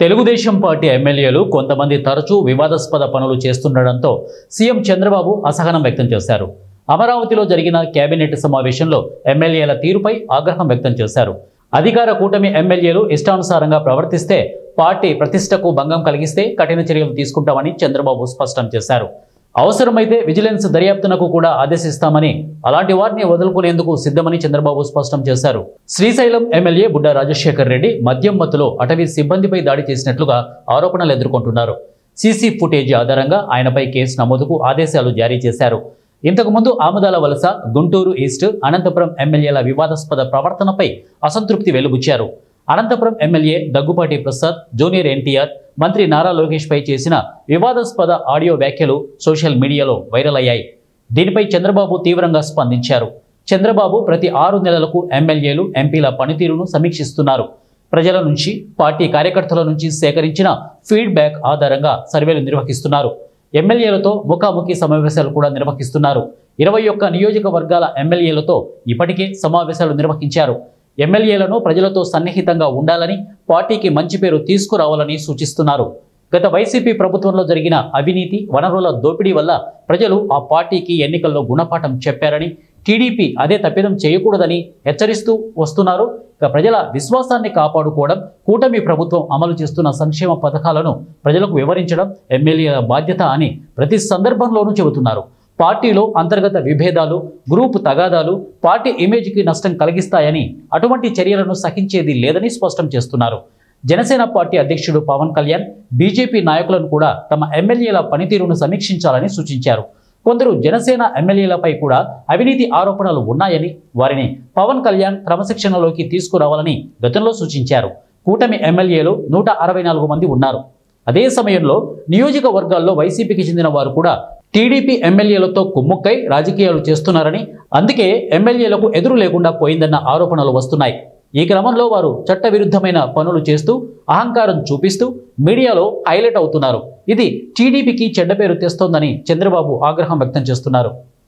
Telugu Desam party ఎమ్మెల్యేలు కొంతమంది తరచూ వివాదాస్పద పనులు చేస్తుండటంతో సీఎం చంద్రబాబు అసహనం వ్యక్తం చేశారు. అమరావతిలో జరిగిన కేబినెట్ సమావేశంలో ఎమ్మెల్యేల తీరుపై ఆగ్రహం వ్యక్తం చేశారు. అధికార కూటమి ఎమ్మెల్యేలు ఇష్టానుసారంగా ప్రవర్తిస్తే, పార్టీ ప్రతిష్టకు భంగం కలిగిస్తే కఠిన చర్యలు తీసుకుంటామని చంద్రబాబు స్పష్టం చేశారు. అవసరమైతే విజిలెన్స్ దర్యాప్తునకు కూడా ఆదేశిస్తామని, అలాంటి వారిని వదులుకునేందుకు సిద్ధమని చంద్రబాబు స్పష్టం చేశారు. శ్రీశైలం ఎమ్మెల్యే బుడ్డా రాజశేఖర్ రెడ్డి మద్యం మత్తులో అటవీ సిబ్బందిపై దాడి చేసినట్లుగా ఆరోపణలు ఎదుర్కొంటున్నారు. సీసీ ఫుటేజ్ ఆధారంగా ఆయనపై కేసు నమోదుకు ఆదేశాలు జారీ చేశారు. ఇంతకుముందు ఆముదాల వలస, గుంటూరు ఈస్ట్, అనంతపురం ఎమ్మెల్యేల వివాదాస్పద ప్రవర్తనపై అసంతృప్తి వెలుబుచ్చారు. అనంతపురం ఎమ్మెల్యే దగ్గుపాటి ప్రసాద్, జూనియర్ ఎన్టీఆర్, మంత్రి నారా లోకేష్ పై చేసిన వివాదాస్పద ఆడియో వ్యాఖ్యలు సోషల్ మీడియాలో వైరల్ అయ్యాయి. దీనిపై చంద్రబాబు తీవ్రంగా స్పందించారు. చంద్రబాబు ప్రతి 6 నెలలకు ఎమ్మెల్యేలు, ఎంపీల పనితీరును సమీక్షిస్తున్నారు. ప్రజల నుంచి, పార్టీ కార్యకర్తల నుంచి సేకరించిన ఫీడ్బ్యాక్ ఆధారంగా సర్వేలు నిర్వహిస్తున్నారు. ఎమ్మెల్యేలతో ముఖాముఖి సమావేశాలు కూడా నిర్వహిస్తున్నారు. 21 నియోజకవర్గాల ఎమ్మెల్యేలతో ఇప్పటికే సమావేశాలు నిర్వహించారు. ఎమ్మెల్యేలను ప్రజలతో సన్నిహితంగా ఉండాలని, పార్టీకి మంచి పేరు తీసుకురావాలని సూచిస్తున్నారు. గత వైసీపీ ప్రభుత్వంలో జరిగిన అవినీతి, వనరుల దోపిడీ వల్ల ప్రజలు ఆ పార్టీకి ఎన్నికల్లో గుణపాఠం చెప్పారని, టీడీపీ అదే తప్పిదం చేయకూడదని హెచ్చరిస్తూ వస్తున్నారు. ఇక ప్రజల విశ్వాసాన్ని కాపాడుకోవడం, కూటమి ప్రభుత్వం అమలు చేస్తున్న సంక్షేమ పథకాలను ప్రజలకు వివరించడం ఎమ్మెల్యేల బాధ్యత అని ప్రతి సందర్భంలోనూ చెబుతున్నారు. పార్టీలో అంతర్గత విభేదాలు, గ్రూపు తగాదాలు పార్టీ ఇమేజ్కి నష్టం కలిగిస్తాయని, అటువంటి చర్యలను సహించేది లేదని స్పష్టం చేస్తున్నారు. జనసేన పార్టీ అధ్యక్షుడు పవన్ కళ్యాణ్, బీజేపీ నాయకులను కూడా తమ ఎమ్మెల్యేల పనితీరును సమీక్షించాలని సూచించారు. కొందరు జనసేన ఎమ్మెల్యేలపై కూడా అవినీతి ఆరోపణలు ఉన్నాయని, వారిని పవన్ కళ్యాణ్ క్రమశిక్షణలోకి తీసుకురావాలని గతంలో సూచించారు. కూటమి ఎమ్మెల్యేలు 164 మంది ఉన్నారు. అదే సమయంలో నియోజకవర్గాల్లో వైసీపీకి చెందిన వారు కూడా టీడీపీ ఎమ్మెల్యేలతో కుమ్ముక్కై రాజకీయాలు చేస్తున్నారని, అందుకే ఎమ్మెల్యేలకు ఎదురు లేకుండా పోయిందన్న ఆరోపణలు వస్తున్నాయి. ఈ క్రమంలో వారు చట్టవిరుద్ధమైన పనులు చేస్తూ, అహంకారం చూపిస్తూ మీడియాలో హైలైట్ అవుతున్నారు. ఇది టీడీపీకి చెడ్డ పేరు తెస్తోందని చంద్రబాబు ఆగ్రహం వ్యక్తం చేస్తున్నారు.